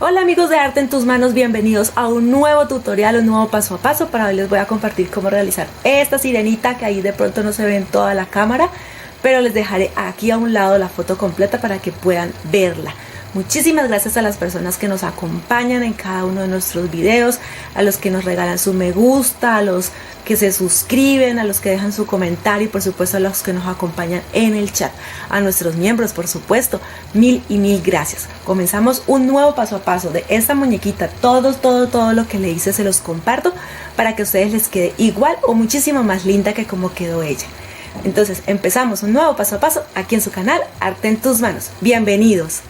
Hola amigos de Arte en tus Manos, bienvenidos a un nuevo tutorial, un nuevo paso a paso. Para hoy les voy a compartir cómo realizar esta sirenita que ahí de pronto no se ve en toda la cámara, pero les dejaré aquí a un lado la foto completa para que puedan verla. Muchísimas gracias a las personas que nos acompañan en cada uno de nuestros videos, a los que nos regalan su me gusta, a los que se suscriben, a los que dejan su comentario y por supuesto a los que nos acompañan en el chat, a nuestros miembros por supuesto, mil y mil gracias. Comenzamos un nuevo paso a paso de esta muñequita, todo lo que le hice se los comparto para que a ustedes les quede igual o muchísimo más linda que como quedó ella. Entonces empezamos un nuevo paso a paso aquí en su canal Arte en tus Manos, bienvenidos.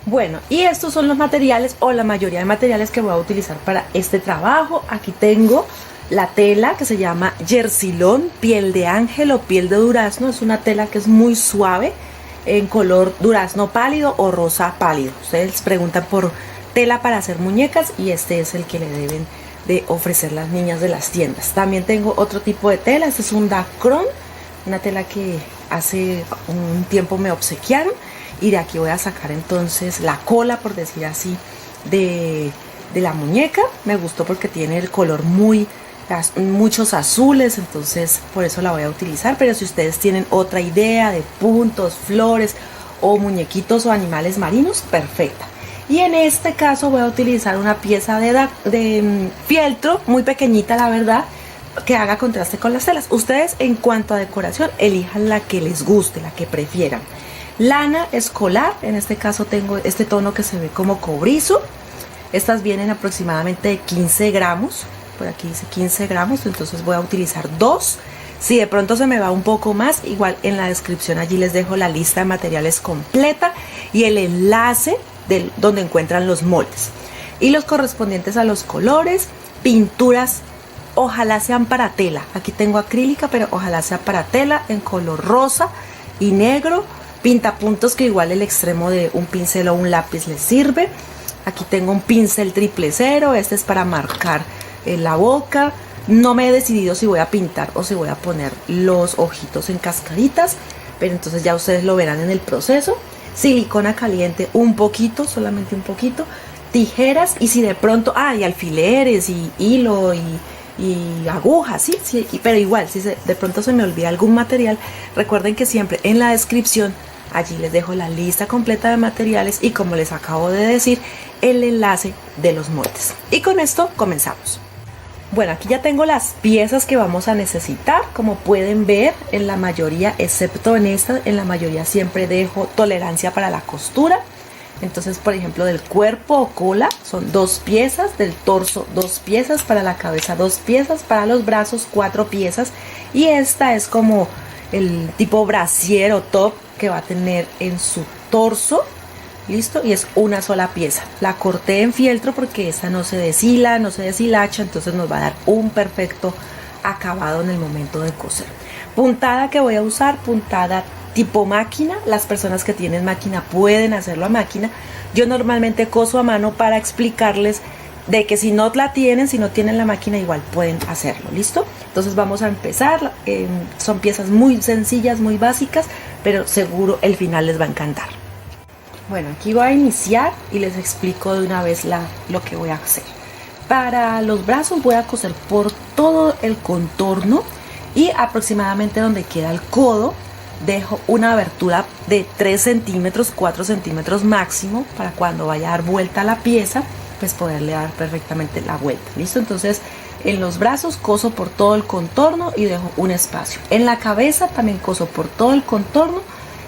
Bueno, y estos son los materiales o la mayoría de materiales que voy a utilizar para este trabajo. Aquí tengo la tela que se llama Yersilón, piel de ángel o piel de durazno. Es una tela que es muy suave en color durazno pálido o rosa pálido. Ustedes preguntan por tela para hacer muñecas y este es el que le deben de ofrecer las niñas de las tiendas. También tengo otro tipo de tela, este es un dacron, una tela que hace un tiempo me obsequiaron. Y de aquí voy a sacar entonces la cola, por decir así, de la muñeca. Me gustó porque tiene el color muchos azules, entonces por eso la voy a utilizar. Pero si ustedes tienen otra idea de puntos, flores o muñequitos o animales marinos, perfecta. Y en este caso voy a utilizar una pieza de fieltro muy pequeñita, la verdad, que haga contraste con las telas. Ustedes en cuanto a decoración elijan la que les guste, la que prefieran. Lana escolar, en este caso tengo este tono que se ve como cobrizo. Estas vienen aproximadamente de 15 gramos, por aquí dice 15 gramos, entonces voy a utilizar dos. Si de pronto se me va un poco más, igual en la descripción allí les dejo la lista de materiales completa y el enlace donde encuentran los moldes. Y los correspondientes a los colores, pinturas, ojalá sean para tela. Aquí tengo acrílica, pero ojalá sea para tela en color rosa y negro. Pintapuntos que igual el extremo de un pincel o un lápiz les sirve. Aquí tengo un pincel 000, este es para marcar la boca. No me he decidido si voy a pintar o si voy a poner los ojitos en cascaditas, pero entonces ya ustedes lo verán en el proceso. Silicona caliente un poquito, solamente un poquito. Tijeras y si de pronto, y alfileres y hilo y agujas, sí, pero igual, si de pronto se me olvida algún material, recuerden que siempre en la descripción allí les dejo la lista completa de materiales y como les acabo de decir, el enlace de los moldes. Y con esto comenzamos. Bueno, aquí ya tengo las piezas que vamos a necesitar. Como pueden ver, en la mayoría, excepto en esta, en la mayoría siempre dejo tolerancia para la costura. Entonces, por ejemplo, del cuerpo o cola son 2 piezas, del torso 2 piezas, para la cabeza 2 piezas, para los brazos 4 piezas. Y esta es como el tipo brasier o top que va a tener en su torso. Listo, y es una sola pieza. La corté en fieltro porque esta no se deshila, no se deshilacha, entonces nos va a dar un perfecto acabado en el momento de coser. Puntada que voy a usar, puntada tipo máquina. Las personas que tienen máquina pueden hacerlo a máquina. Yo normalmente coso a mano para explicarles de que si no la tienen, si no tienen la máquina, igual pueden hacerlo. ¿Listo? Entonces vamos a empezar. Son piezas muy sencillas, muy básicas, pero seguro el final les va a encantar. Bueno, aquí voy a iniciar y les explico de una vez lo que voy a hacer. Para los brazos voy a coser por todo el contorno y aproximadamente donde queda el codo dejo una abertura de 3 centímetros, 4 centímetros máximo, para cuando vaya a dar vuelta a la pieza, pues poderle dar perfectamente la vuelta. ¿Listo? Entonces en los brazos coso por todo el contorno y dejo un espacio. En la cabeza también coso por todo el contorno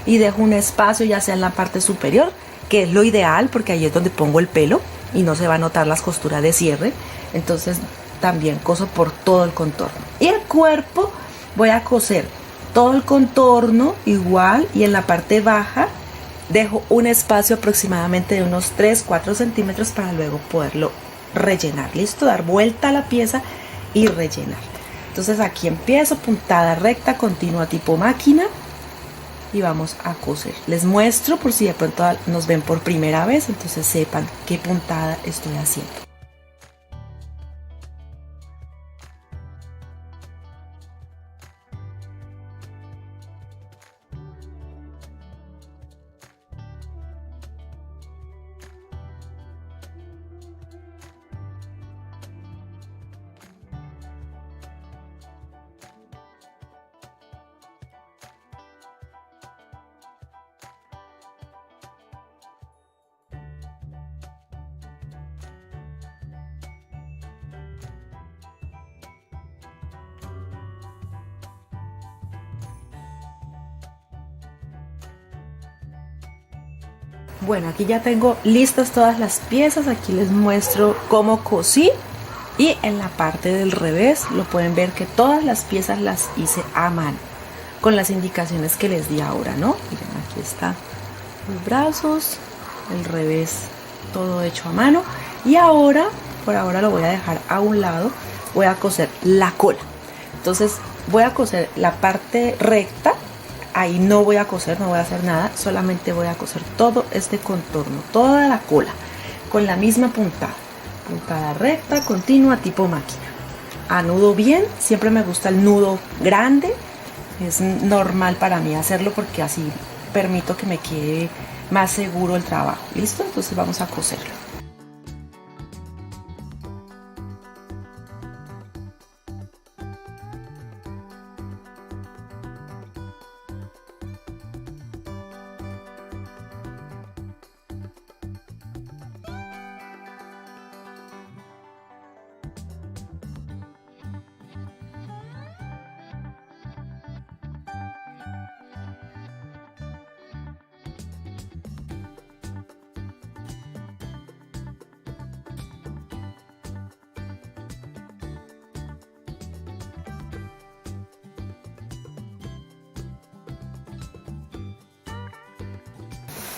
y dejo un espacio, ya sea en la parte superior, que es lo ideal porque ahí es donde pongo el pelo y no se va a notar las costuras de cierre. Entonces también coso por todo el contorno. Y el cuerpo voy a coser todo el contorno igual y en la parte baja dejo un espacio aproximadamente de unos 3-4 centímetros para luego poderlo rellenar. Listo, dar vuelta a la pieza y rellenar. Entonces aquí empiezo puntada recta continua tipo máquina y vamos a coser. Les muestro por si de pronto nos ven por primera vez, entonces sepan qué puntada estoy haciendo. Bueno, aquí ya tengo listas todas las piezas. Aquí les muestro cómo cosí. Y en la parte del revés lo pueden ver que todas las piezas las hice a mano, con las indicaciones que les di ahora, ¿no? Miren, aquí están los brazos, el revés todo hecho a mano. Y ahora, por ahora lo voy a dejar a un lado, voy a coser la cola. Entonces voy a coser la parte recta, ahí no voy a coser, no voy a hacer nada, solamente voy a coser todo este contorno, toda la cola, con la misma puntada recta, continua, tipo máquina. Anudo bien, siempre me gusta el nudo grande, es normal para mí hacerlo porque así permito que me quede más seguro el trabajo. ¿Listo? Entonces vamos a coserlo.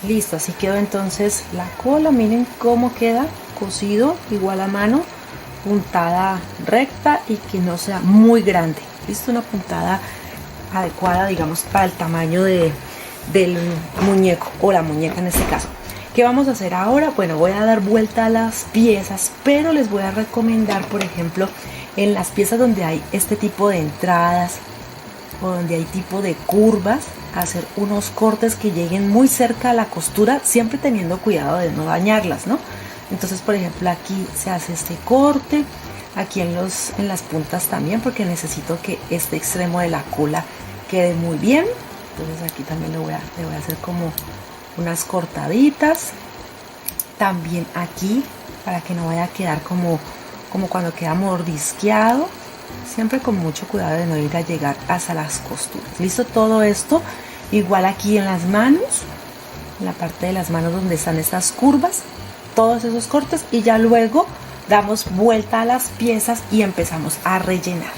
Listo, así quedó entonces la cola. Miren cómo queda cosido igual a mano, puntada recta y que no sea muy grande. Listo, una puntada adecuada, digamos, para el tamaño del muñeco o la muñeca en este caso. ¿Qué vamos a hacer ahora? Bueno, voy a dar vuelta a las piezas, pero les voy a recomendar, por ejemplo, en las piezas donde hay este tipo de entradas o donde hay tipo de curvas, hacer unos cortes que lleguen muy cerca a la costura, siempre teniendo cuidado de no dañarlas, ¿no? Entonces, por ejemplo, aquí se hace este corte, aquí en las puntas también, porque necesito que este extremo de la cola quede muy bien. Entonces aquí también le voy a hacer como unas cortaditas. También aquí, para que no vaya a quedar como cuando queda mordisqueado. Siempre con mucho cuidado de no ir a llegar hasta las costuras. Listo, todo esto igual aquí en las manos, en la parte de las manos donde están estas curvas, todos esos cortes, y ya luego damos vuelta a las piezas y empezamos a rellenar.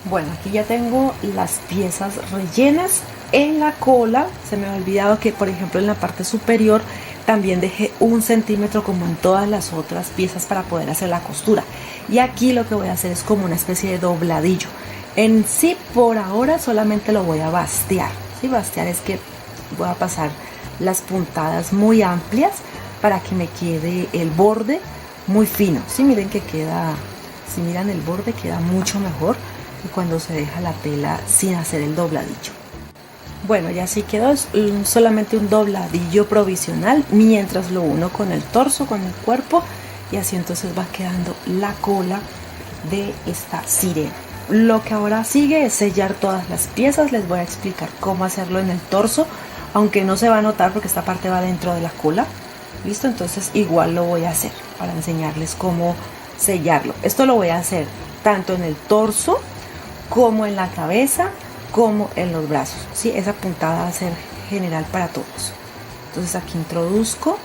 Bueno, aquí ya tengo las piezas rellenas. En la cola se me ha olvidado que, por ejemplo, en la parte superior también dejé 1 centímetro como en todas las otras piezas para poder hacer la costura. Y aquí lo que voy a hacer es como una especie de dobladillo. En sí, por ahora solamente lo voy a bastear. ¿Sí? Bastear es que voy a pasar las puntadas muy amplias para que me quede el borde muy fino. ¿Sí? Miren que queda, si miran el borde queda mucho mejor que cuando se deja la tela sin hacer el dobladillo. Bueno, ya así quedó, es solamente un dobladillo provisional mientras lo uno con el torso, con el cuerpo, y así entonces va quedando la cola de esta sirena. Lo que ahora sigue es sellar todas las piezas. Les voy a explicar cómo hacerlo en el torso, aunque no se va a notar porque esta parte va dentro de la cola. Listo, entonces igual lo voy a hacer para enseñarles cómo sellarlo. Esto lo voy a hacer tanto en el torso como en la cabeza como en los brazos, ¿sí? Esa puntada va a ser general para todos. Entonces aquí introduzco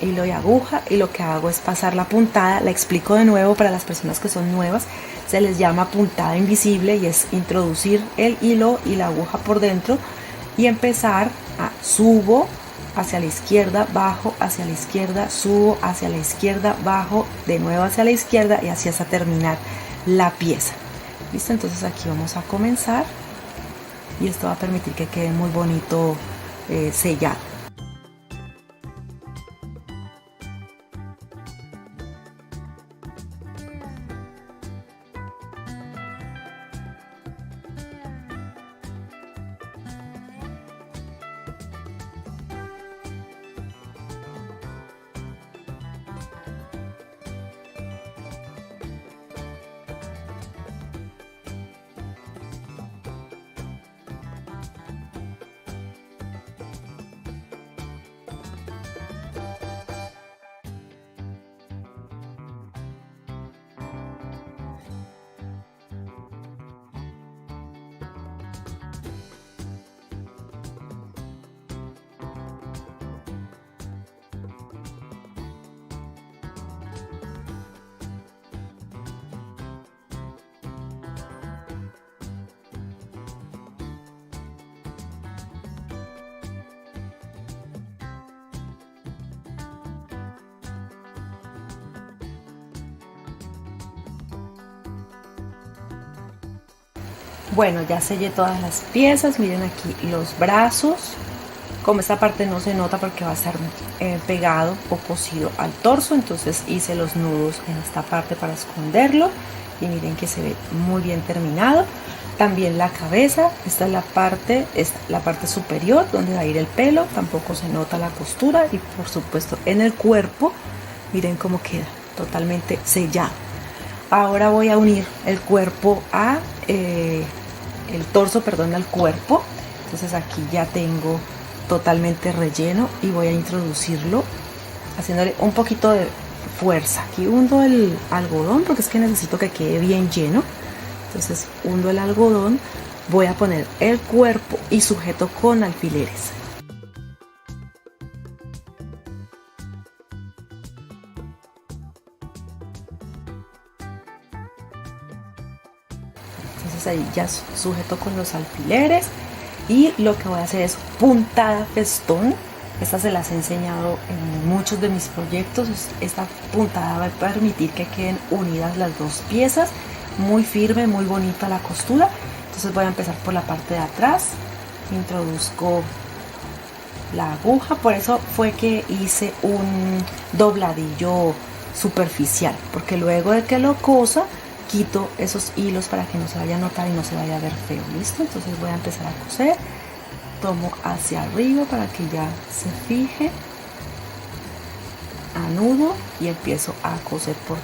hilo y aguja y lo que hago es pasar la puntada. La explico de nuevo para las personas que son nuevas. Se les llama puntada invisible y es introducir el hilo y la aguja por dentro y empezar a subo hacia la izquierda, bajo hacia la izquierda, subo hacia la izquierda, bajo de nuevo hacia la izquierda y así hasta terminar la pieza. ¿Listo? Entonces aquí vamos a comenzar y esto va a permitir que quede muy bonito sellado. Bueno, ya sellé todas las piezas. Miren aquí los brazos. Como esta parte no se nota porque va a estar pegado o cosido al torso, entonces hice los nudos en esta parte para esconderlo y miren que se ve muy bien terminado. También la cabeza, esta es la parte superior donde va a ir el pelo, tampoco se nota la costura y por supuesto en el cuerpo, miren cómo queda totalmente sellado. Ahora voy a unir el cuerpo a el torso, perdón, al cuerpo. Entonces aquí ya tengo totalmente relleno y voy a introducirlo haciéndole un poquito de fuerza. Aquí hundo el algodón porque es que necesito que quede bien lleno. Entonces hundo el algodón, voy a poner el cuerpo y sujeto con alfileres. Entonces ahí ya sujeto con los alfileres y lo que voy a hacer es puntada festón. Esta se las he enseñado en muchos de mis proyectos. Esta puntada va a permitir que queden unidas las dos piezas, muy firme, muy bonita la costura. Entonces voy a empezar por la parte de atrás, introduzco la aguja, por eso fue que hice un dobladillo superficial, porque luego de que lo cosa quito esos hilos para que no se vaya a notar y no se vaya a ver feo. Listo, entonces voy a empezar a coser, tomo hacia arriba para que ya se fije, anudo y empiezo a coser por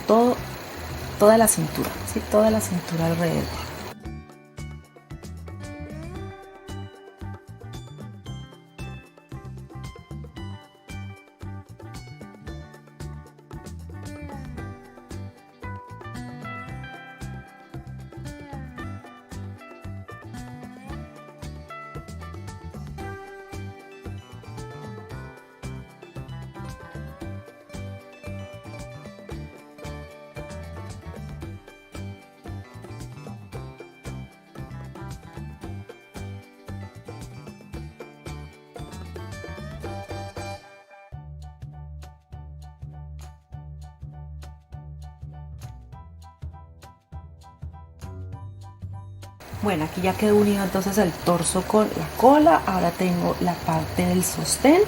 toda la cintura, ¿sí? Toda la cintura alrededor. Bueno, aquí ya quedó unido entonces el torso con la cola. Ahora tengo la parte del sostén,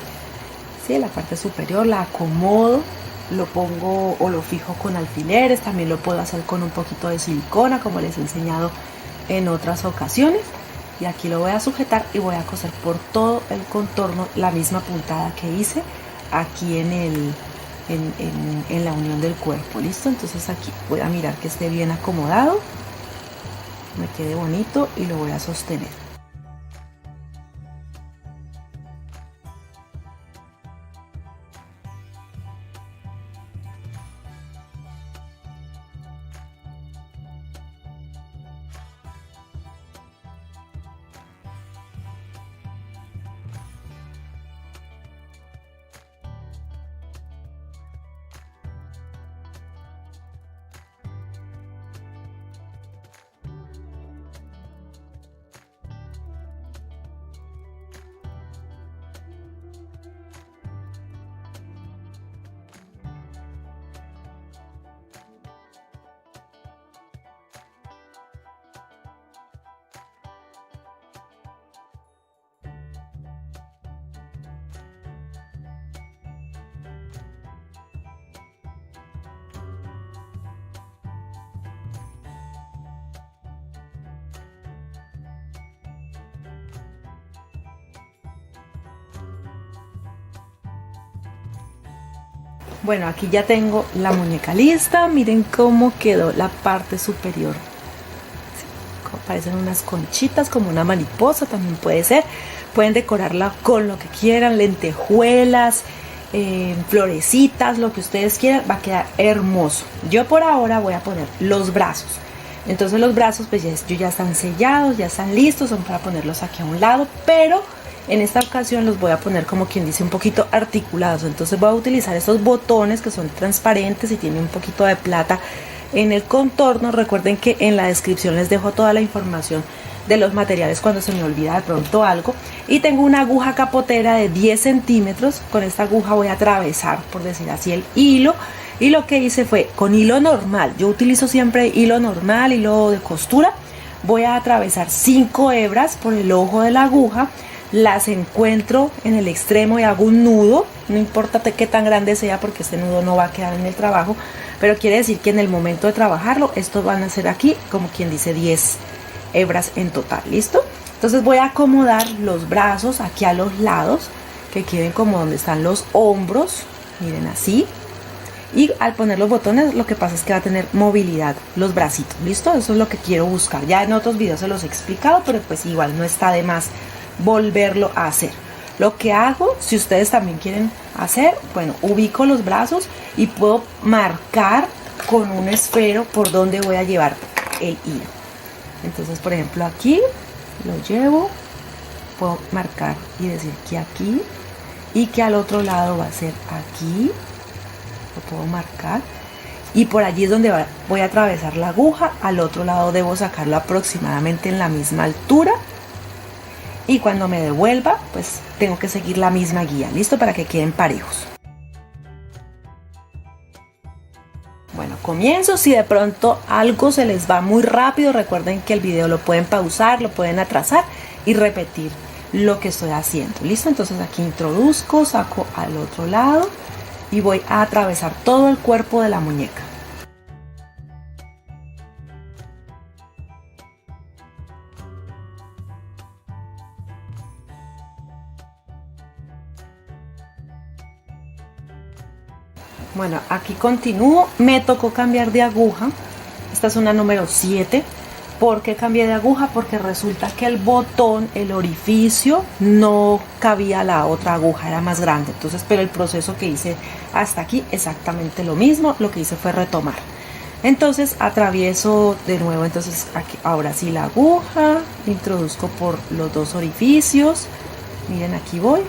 ¿sí? La parte superior la acomodo, lo pongo o lo fijo con alfileres. También lo puedo hacer con un poquito de silicona, como les he enseñado en otras ocasiones. Y aquí lo voy a sujetar y voy a coser por todo el contorno la misma puntada que hice aquí en la unión del cuerpo. ¿Listo? Entonces aquí voy a mirar que esté bien acomodado, me quede bonito y lo voy a sostener. Bueno, aquí ya tengo la muñeca lista. Miren cómo quedó la parte superior. Parecen unas conchitas, como una mariposa también puede ser. Pueden decorarla con lo que quieran, lentejuelas, florecitas, lo que ustedes quieran. Va a quedar hermoso. Yo por ahora voy a poner los brazos. Entonces los brazos pues ya están sellados, ya están listos, son para ponerlos aquí a un lado, pero en esta ocasión los voy a poner como quien dice un poquito articulados. Entonces voy a utilizar estos botones que son transparentes y tienen un poquito de plata en el contorno. Recuerden que en la descripción les dejo toda la información de los materiales cuando se me olvida de pronto algo. Y tengo una aguja capotera de 10 centímetros. Con esta aguja voy a atravesar, por decir así, el hilo. Y lo que hice fue con hilo normal. Yo utilizo siempre hilo normal, hilo de costura. Voy a atravesar 5 hebras por el ojo de la aguja. Las encuentro en el extremo y hago un nudo. No importa qué tan grande sea, porque este nudo no va a quedar en el trabajo, pero quiere decir que en el momento de trabajarlo, estos van a ser aquí, como quien dice, 10 hebras en total. ¿Listo? Entonces voy a acomodar los brazos aquí a los lados, que queden como donde están los hombros. Miren, así. Y al poner los botones, lo que pasa es que va a tener movilidad los bracitos. ¿Listo? Eso es lo que quiero buscar. Ya en otros videos se los he explicado, pero pues igual no está de más volverlo a hacer. Lo que hago, si ustedes también quieren hacer, bueno, ubico los brazos y puedo marcar con un esfero por donde voy a llevar el hilo. Entonces, por ejemplo, aquí lo llevo, puedo marcar y decir que aquí, y que al otro lado va a ser aquí. Lo puedo marcar y por allí es donde voy a atravesar la aguja. Al otro lado debo sacarlo aproximadamente en la misma altura, y cuando me devuelva pues tengo que seguir la misma guía. Listo, para que queden parejos. Bueno, comienzo. Si de pronto algo se les va muy rápido, recuerden que el video lo pueden pausar, lo pueden atrasar y repetir lo que estoy haciendo. Listo, entonces aquí introduzco, saco al otro lado y voy a atravesar todo el cuerpo de la muñeca. Bueno, aquí continúo. Me tocó cambiar de aguja. Esta es una número 7. ¿Por qué cambié de aguja? Porque resulta que el botón, el orificio, no cabía la otra aguja, era más grande. Entonces, pero el proceso que hice hasta aquí, exactamente lo mismo. Lo que hice fue retomar. Entonces atravieso de nuevo. Entonces aquí, ahora sí, la aguja, introduzco por los dos orificios. Miren, aquí voy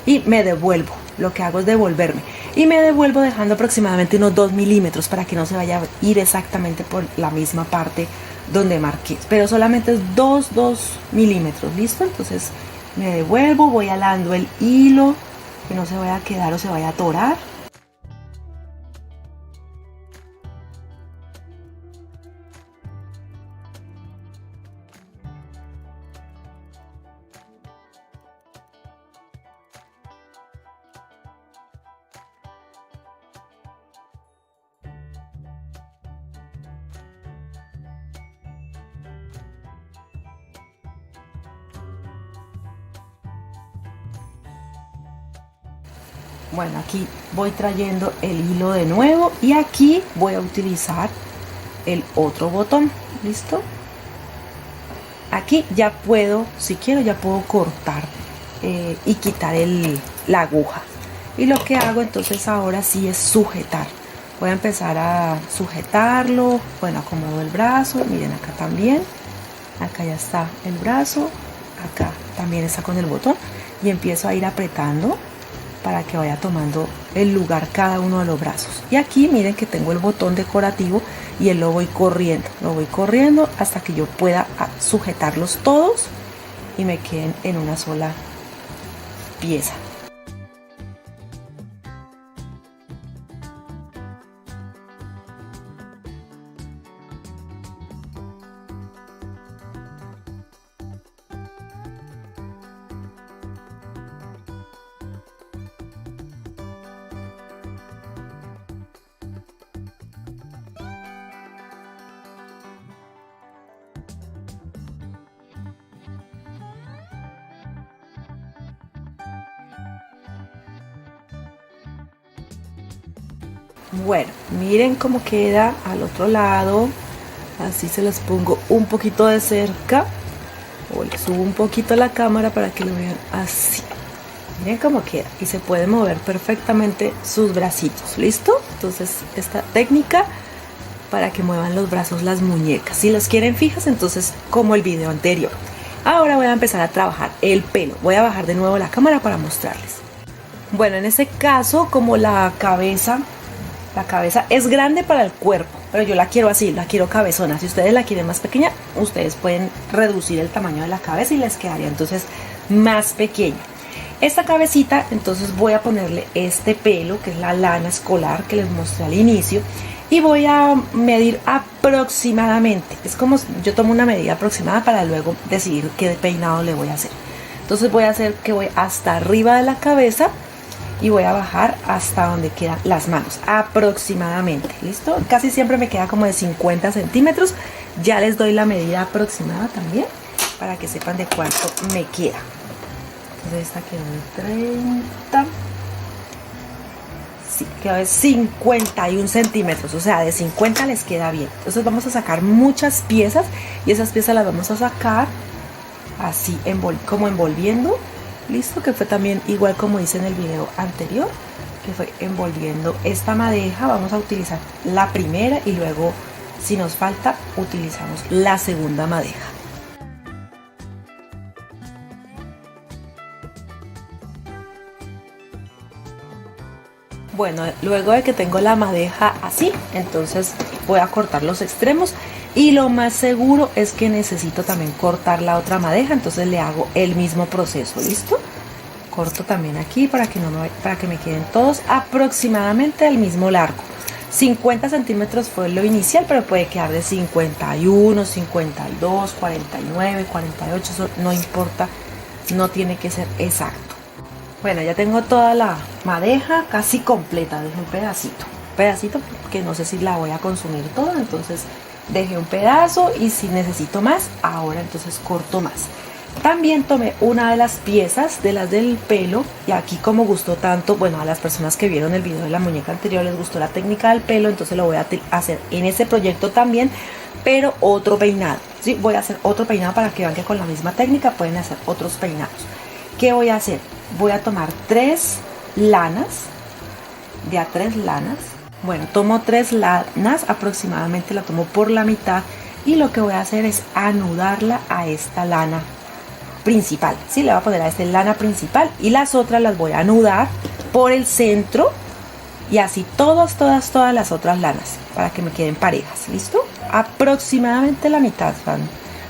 y me devuelvo. Lo que hago es devolverme y me devuelvo dejando aproximadamente unos 2 milímetros para que no se vaya a ir exactamente por la misma parte donde marqué, pero solamente es 2 milímetros. Listo, entonces me devuelvo, voy alando el hilo que no se vaya a quedar o se vaya a atorar. Bueno, aquí voy trayendo el hilo de nuevo y aquí voy a utilizar el otro botón. ¿Listo? Aquí ya puedo, si quiero, ya puedo cortar y quitar la aguja. Y lo que hago entonces ahora sí es sujetar. Voy a empezar a sujetarlo. Bueno, acomodo el brazo. Miren, acá también. Acá ya está el brazo. Acá también está con el botón. Y empiezo a ir apretando para que vaya tomando el lugar cada uno de los brazos. Y aquí miren que tengo el botón decorativo y él lo voy corriendo hasta que yo pueda sujetarlos todos y me queden en una sola pieza. Bueno, miren cómo queda al otro lado. Así se las pongo un poquito de cerca. O le subo un poquito la cámara para que lo vean así. Miren cómo queda. Y se puede mover perfectamente sus bracitos. ¿Listo? Entonces esta técnica para que muevan los brazos las muñecas. Si los quieren fijas, entonces como el video anterior. Ahora voy a empezar a trabajar el pelo. Voy a bajar de nuevo la cámara para mostrarles. Bueno, en este caso, como la cabeza es grande para el cuerpo, pero yo la quiero así, la quiero cabezona. Si ustedes la quieren más pequeña, ustedes pueden reducir el tamaño de la cabeza y les quedaría entonces más pequeña. Esta cabecita, entonces voy a ponerle este pelo, que es la lana escolar que les mostré al inicio, y voy a medir aproximadamente. Es como yo tomo una medida aproximada para luego decidir qué peinado le voy a hacer. Entonces voy a hacer que voy hasta arriba de la cabeza y voy a bajar hasta donde quedan las manos, aproximadamente. ¿Listo? Casi siempre me queda como de 50 centímetros. Ya les doy la medida aproximada también para que sepan de cuánto me queda. Entonces esta quedó de 30. Sí, quedó de 51 centímetros, o sea, de 50 les queda bien. Entonces vamos a sacar muchas piezas y esas piezas las vamos a sacar así, como envolviendo. Listo, que fue también igual como hice en el video anterior, que fue envolviendo esta madeja. Vamos a utilizar la primera y luego, si nos falta, utilizamos la segunda madeja. Bueno, luego de que tengo la madeja así, entonces voy a cortar los extremos y lo más seguro es que necesito también cortar la otra madeja, entonces le hago el mismo proceso. ¿Listo? Corto también aquí para que me queden todos aproximadamente del mismo largo. 50 centímetros fue lo inicial, pero puede quedar de 51, 52, 49, 48, eso no importa, no tiene que ser exacto. Bueno, ya tengo toda la madeja casi completa, dejé un pedacito porque no sé si la voy a consumir toda, entonces dejé un pedazo y si necesito más, ahora entonces corto más. También tomé una de las piezas de las del pelo y aquí como gustó tanto, bueno, a las personas que vieron el video de la muñeca anterior les gustó la técnica del pelo, entonces lo voy a hacer en ese proyecto también, pero otro peinado. ¿Sí? Voy a hacer otro peinado para que vean que con la misma técnica pueden hacer otros peinados. ¿Qué voy a hacer? Voy a tomar 3 lanas, de a 3 lanas. Bueno, tomo 3 lanas, aproximadamente la tomo por la mitad y lo que voy a hacer es anudarla a esta lana principal. Sí, le voy a poner a esta lana principal y las otras las voy a anudar por el centro y así todas las otras lanas para que me queden parejas. ¿Listo? Aproximadamente la mitad.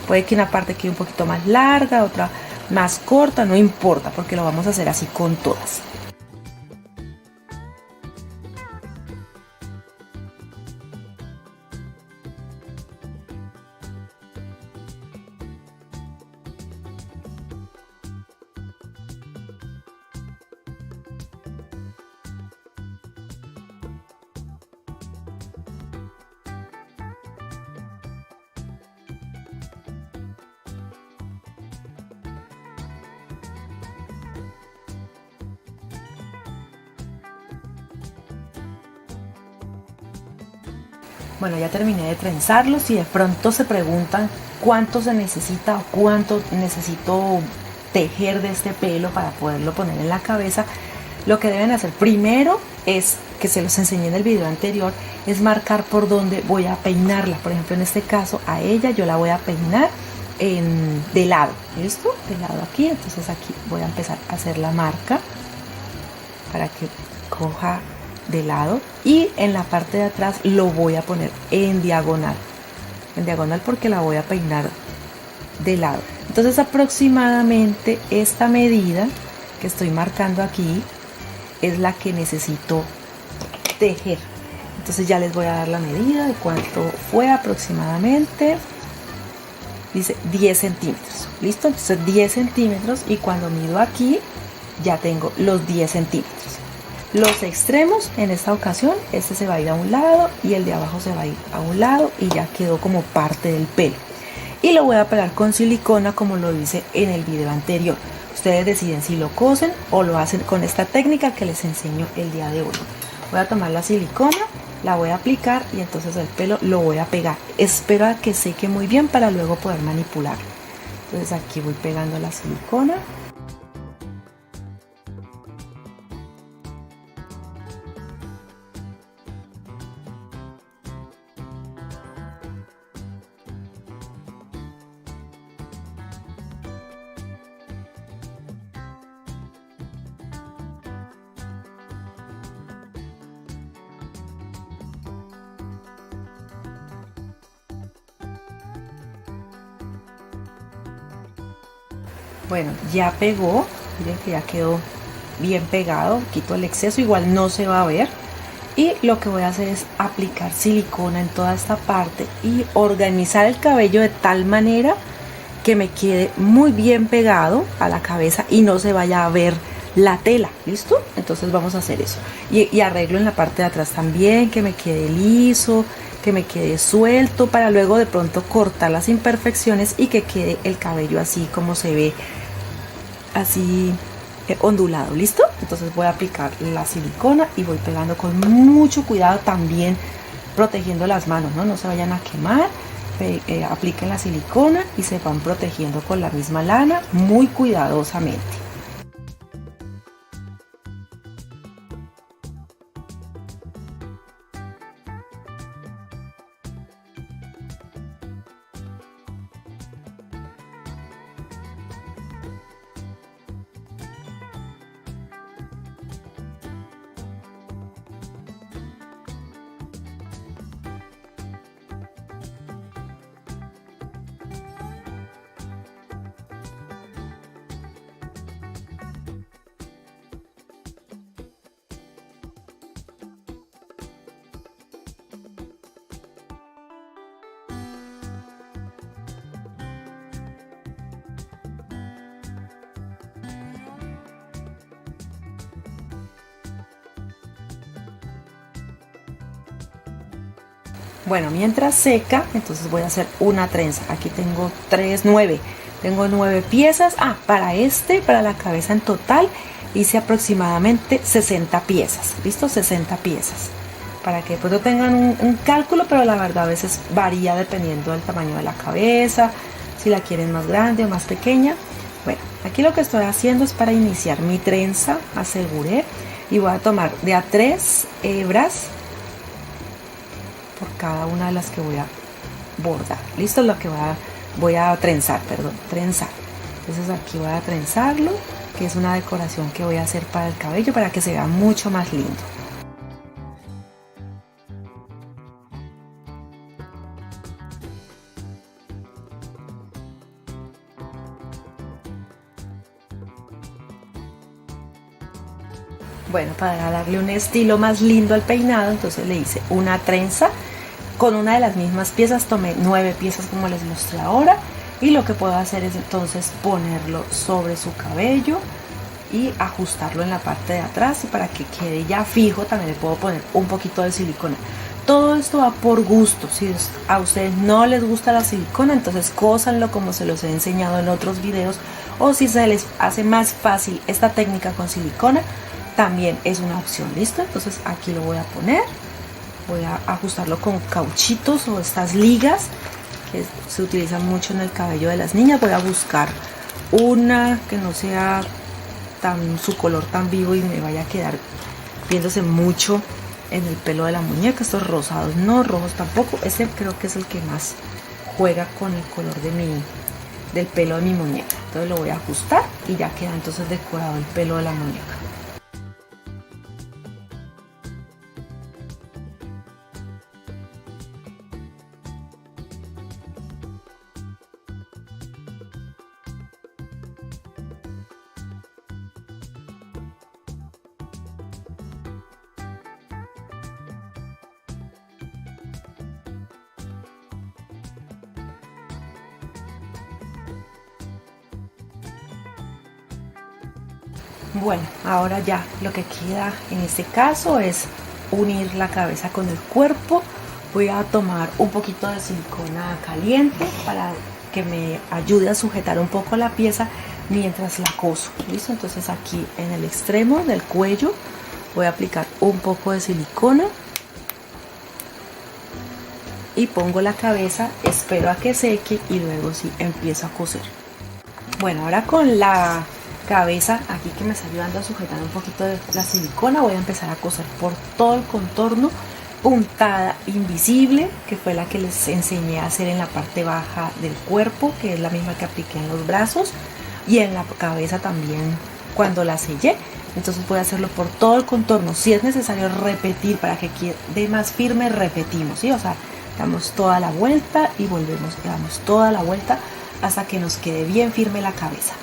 Puede que una parte quede un poquito más larga, otra más corta, no importa porque lo vamos a hacer así con todas. Bueno, ya terminé de trenzarlos y de pronto se preguntan cuánto se necesita o cuánto necesito tejer de este pelo para poderlo poner en la cabeza. Lo que deben hacer primero es, que se los enseñé en el video anterior, es marcar por dónde voy a peinarla. Por ejemplo, en este caso a ella yo la voy a peinar de lado. ¿Listo? De lado aquí. Entonces aquí voy a empezar a hacer la marca para que coja de lado y en la parte de atrás lo voy a poner en diagonal porque la voy a peinar de lado. Entonces aproximadamente esta medida que estoy marcando aquí es la que necesito tejer. Entonces ya les voy a dar la medida de cuánto fue aproximadamente. Dice 10 centímetros. ¿Listo? Entonces 10 centímetros y cuando mido aquí ya tengo los 10 centímetros. Los extremos en esta ocasión, este se va a ir a un lado y el de abajo se va a ir a un lado y ya quedó como parte del pelo. Y lo voy a pegar con silicona como lo hice en el video anterior. Ustedes deciden si lo cosen o lo hacen con esta técnica que les enseño el día de hoy. Voy a tomar la silicona, la voy a aplicar y entonces el pelo lo voy a pegar. Espero a que seque muy bien para luego poder manipular. Entonces aquí voy pegando la silicona. Bueno, ya pegó, miren que ya quedó bien pegado, quito el exceso, igual no se va a ver. Y lo que voy a hacer es aplicar silicona en toda esta parte y organizar el cabello de tal manera que me quede muy bien pegado a la cabeza y no se vaya a ver la tela, ¿listo? Entonces vamos a hacer eso. Y arreglo en la parte de atrás también, que me quede liso, que me quede suelto, para luego de pronto cortar las imperfecciones y que quede el cabello así como se ve, así ondulado, ¿listo? Entonces voy a aplicar la silicona y voy pegando con mucho cuidado, también protegiendo las manos, no se vayan a quemar. Apliquen la silicona y se van protegiendo con la misma lana muy cuidadosamente. Bueno, mientras seca, entonces voy a hacer una trenza. Aquí tengo 9 piezas. Para la cabeza en total hice aproximadamente 60 piezas. ¿Listo? 60 piezas. Para que después tengan un cálculo, pero la verdad a veces varía dependiendo del tamaño de la cabeza, si la quieren más grande o más pequeña. Bueno, aquí lo que estoy haciendo es para iniciar mi trenza, aseguré, y voy a tomar de a 3 hebras por cada una de las que voy a bordar. Listo, lo que voy a trenzar. Entonces aquí voy a trenzarlo, que es una decoración que voy a hacer para el cabello para que se vea mucho más lindo. Bueno, para darle un estilo más lindo al peinado, entonces le hice una trenza con una de las mismas piezas. Tomé 9 piezas como les mostré ahora, y lo que puedo hacer es entonces ponerlo sobre su cabello y ajustarlo en la parte de atrás, y para que quede ya fijo también le puedo poner un poquito de silicona. Todo esto va por gusto. Si a ustedes no les gusta la silicona, entonces cósanlo como se los he enseñado en otros videos, o si se les hace más fácil esta técnica con silicona, también es una opción. ¿Listo? Entonces aquí lo voy a poner, voy a ajustarlo con cauchitos o estas ligas que se utilizan mucho en el cabello de las niñas. Voy a buscar una que no sea su color tan vivo y me vaya a quedar viéndose mucho en el pelo de la muñeca. Estos rosados no, rojos tampoco. Este creo que es el que más juega con el color del pelo de mi muñeca. Entonces lo voy a ajustar y ya queda entonces decorado el pelo de la muñeca. Bueno, ahora ya lo que queda en este caso es unir la cabeza con el cuerpo. Voy a tomar un poquito de silicona caliente para que me ayude a sujetar un poco la pieza mientras la coso. ¿Listo? Entonces aquí en el extremo del cuello Voy a aplicar un poco de silicona y pongo la cabeza, espero a que seque y luego sí empiezo a coser. Bueno, ahora con la cabeza aquí que me está ayudando a sujetar un poquito de la silicona, voy a empezar a coser por todo el contorno, puntada invisible, que fue la que les enseñé a hacer en la parte baja del cuerpo, que es la misma que apliqué en los brazos y en la cabeza también cuando la sellé. Entonces voy a hacerlo por todo el contorno. Si es necesario repetir para que quede más firme, repetimos, ¿sí? O sea, damos toda la vuelta y volvemos, damos toda la vuelta hasta que nos quede bien firme la cabeza.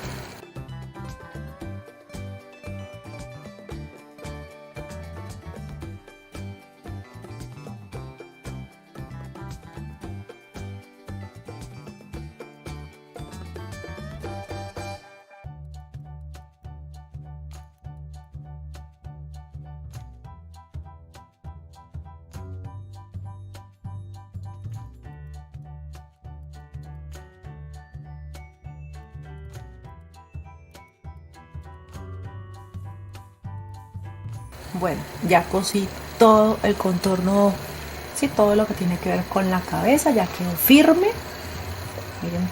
Bueno, ya cosí todo el contorno, sí, todo lo que tiene que ver con la cabeza, ya quedó firme. Miren,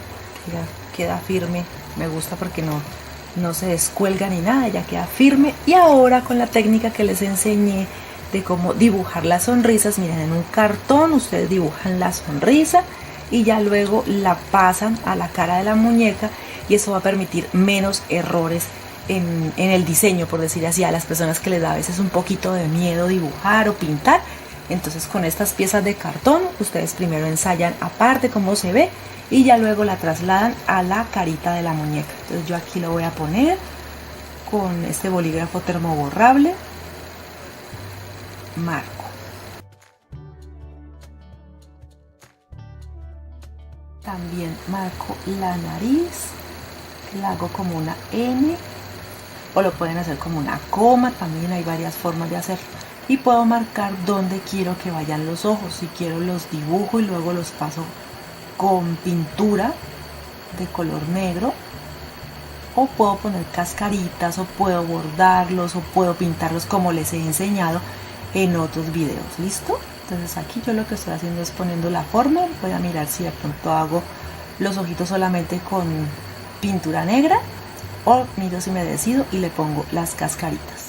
ya queda firme, me gusta porque no se descuelga ni nada, ya queda firme. Y ahora con la técnica que les enseñé de cómo dibujar las sonrisas, miren, en un cartón ustedes dibujan la sonrisa y ya luego la pasan a la cara de la muñeca y eso va a permitir menos errores en el diseño, por decir así, a las personas que les da a veces un poquito de miedo dibujar o pintar. Entonces con estas piezas de cartón ustedes primero ensayan aparte cómo se ve y ya luego la trasladan a la carita de la muñeca. Entonces yo aquí lo voy a poner con este bolígrafo termoborrable, marco. También marco la nariz, la hago como una N o lo pueden hacer como una coma, también hay varias formas de hacerlo. Y puedo marcar dónde quiero que vayan los ojos, si quiero los dibujo y luego los paso con pintura de color negro, o puedo poner cascaritas, o puedo bordarlos, o puedo pintarlos como les he enseñado en otros videos. ¿Listo? Entonces aquí yo lo que estoy haciendo es poniendo la forma. Voy a mirar si de pronto hago los ojitos solamente con pintura negra o miro si me decido y le pongo las cascaritas.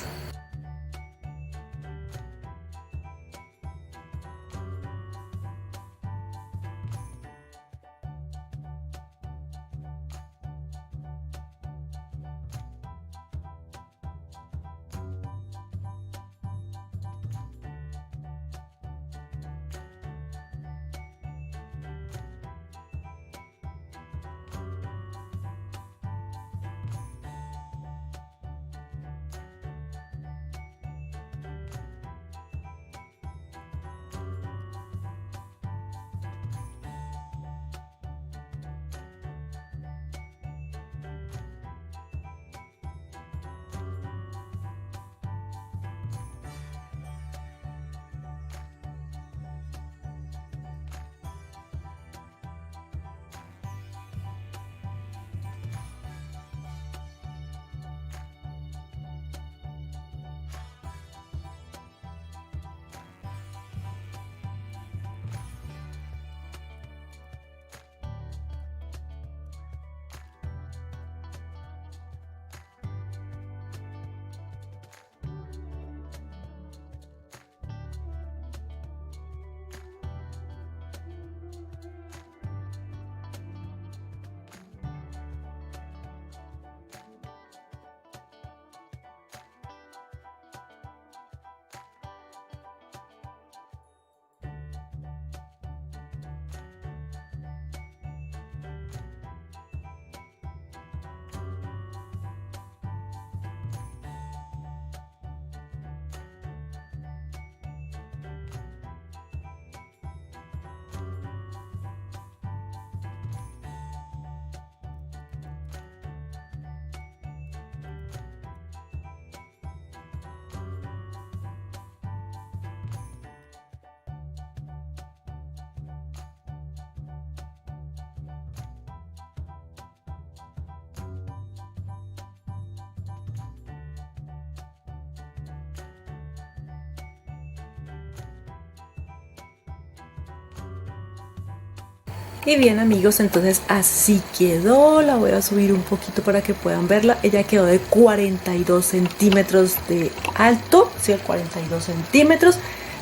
Y bien amigos, entonces así quedó. La voy a subir un poquito para que puedan verla. Ella quedó de 42 centímetros de alto, sí, 42 centímetros.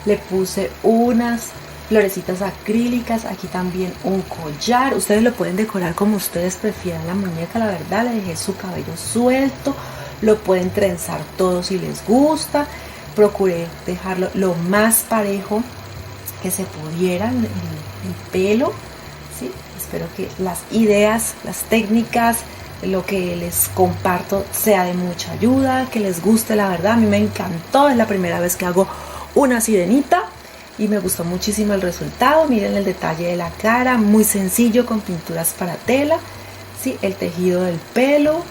Le puse unas florecitas acrílicas, aquí también un collar. Ustedes lo pueden decorar como ustedes prefieran la muñeca, la verdad. Le dejé su cabello suelto, lo pueden trenzar todo si les gusta. Procuré dejarlo lo más parejo que se pudiera el pelo. ¿Sí? Espero que las ideas, las técnicas, lo que les comparto sea de mucha ayuda, que les guste, la verdad. A mí me encantó, es la primera vez que hago una sirenita y me gustó muchísimo el resultado. Miren el detalle de la cara, muy sencillo, con pinturas para tela, ¿sí? El tejido del pelo,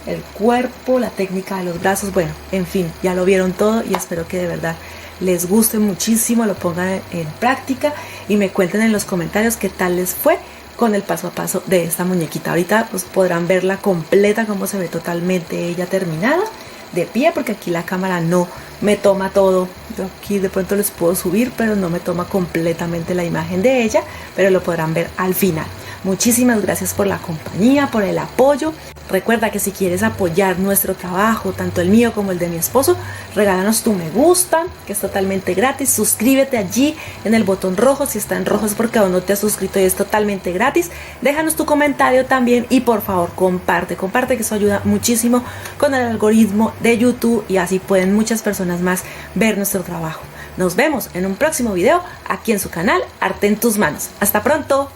el cuerpo, la técnica de los brazos, bueno, en fin, ya lo vieron todo y espero que de verdad les guste muchísimo, lo pongan en práctica y me cuenten en los comentarios qué tal les fue con el paso a paso de esta muñequita. Ahorita pues podrán verla completa, cómo se ve totalmente ella terminada de pie, porque aquí la cámara no me toma todo. Yo aquí de pronto les puedo subir, pero no me toma completamente la imagen de ella, pero lo podrán ver al final. Muchísimas gracias por la compañía, por el apoyo. Recuerda que si quieres apoyar nuestro trabajo, tanto el mío como el de mi esposo, regálanos tu me gusta, que es totalmente gratis. Suscríbete allí en el botón rojo. Si está en rojo es porque aún no te has suscrito y es totalmente gratis. Déjanos tu comentario también y por favor comparte, que eso ayuda muchísimo con el algoritmo de YouTube y así pueden muchas personas más ver nuestro trabajo. Nos vemos en un próximo video aquí en su canal Arte en tus manos. Hasta pronto.